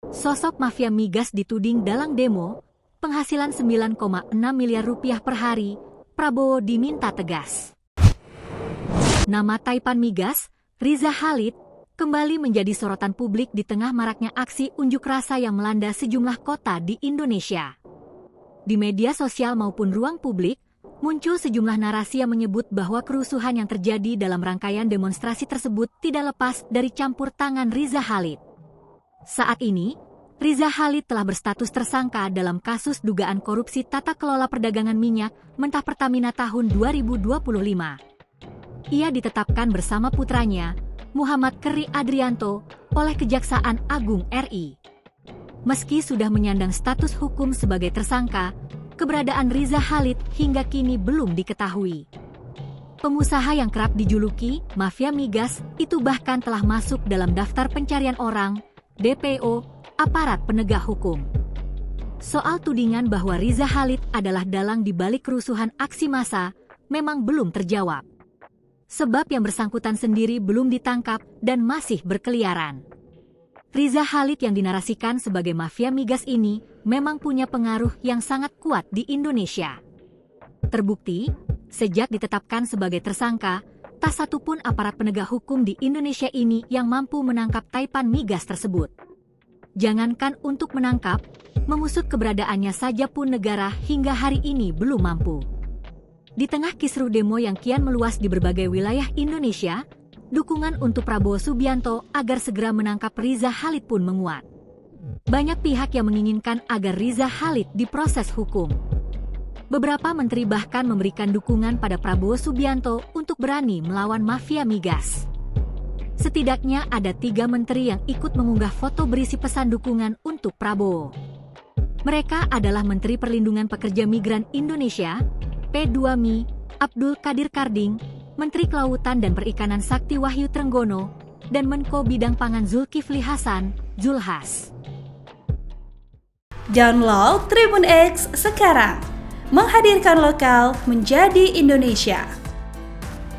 Sosok mafia migas dituding dalang demo, penghasilan 9,6 miliar rupiah per hari, Prabowo diminta tegas. Nama Taipan Migas, Riza Khalid, kembali menjadi sorotan publik di tengah maraknya aksi unjuk rasa yang melanda sejumlah kota di Indonesia. Di media sosial maupun ruang publik, muncul sejumlah narasi yang menyebut bahwa kerusuhan yang terjadi dalam rangkaian demonstrasi tersebut tidak lepas dari campur tangan Riza Khalid. Saat ini, Riza Khalid telah berstatus tersangka dalam kasus dugaan korupsi tata kelola perdagangan minyak mentah Pertamina tahun 2025. Ia ditetapkan bersama putranya, Muhammad Keri Adrianto, oleh Kejaksaan Agung RI. Meski sudah menyandang status hukum sebagai tersangka, keberadaan Riza Khalid hingga kini belum diketahui. Pengusaha yang kerap dijuluki mafia migas itu bahkan telah masuk dalam daftar pencarian orang, DPO, aparat penegak hukum. Soal tudingan bahwa Riza Khalid adalah dalang di balik kerusuhan aksi massa memang belum terjawab. Sebab yang bersangkutan sendiri belum ditangkap dan masih berkeliaran. Riza Khalid yang dinarasikan sebagai mafia migas ini memang punya pengaruh yang sangat kuat di Indonesia. Terbukti, sejak ditetapkan sebagai tersangka, tak satupun aparat penegak hukum di Indonesia ini yang mampu menangkap Taipan Migas tersebut. Jangankan untuk menangkap, mengusut keberadaannya saja pun negara hingga hari ini belum mampu. Di tengah kisruh demo yang kian meluas di berbagai wilayah Indonesia, dukungan untuk Prabowo Subianto agar segera menangkap Riza Khalid pun menguat. Banyak pihak yang menginginkan agar Riza Khalid diproses hukum. Beberapa menteri bahkan memberikan dukungan pada Prabowo Subianto untuk berani melawan mafia migas. Setidaknya ada 3 menteri yang ikut mengunggah foto berisi pesan dukungan untuk Prabowo. Mereka adalah Menteri Perlindungan Pekerja Migran Indonesia, P2Mi, Abdul Qadir Karding, Menteri Kelautan dan Perikanan Sakti Wahyu Trenggono, dan Menko Bidang Pangan Zulkifli Hasan, Zulhas. Download Tribun X sekarang, menghadirkan lokal menjadi Indonesia.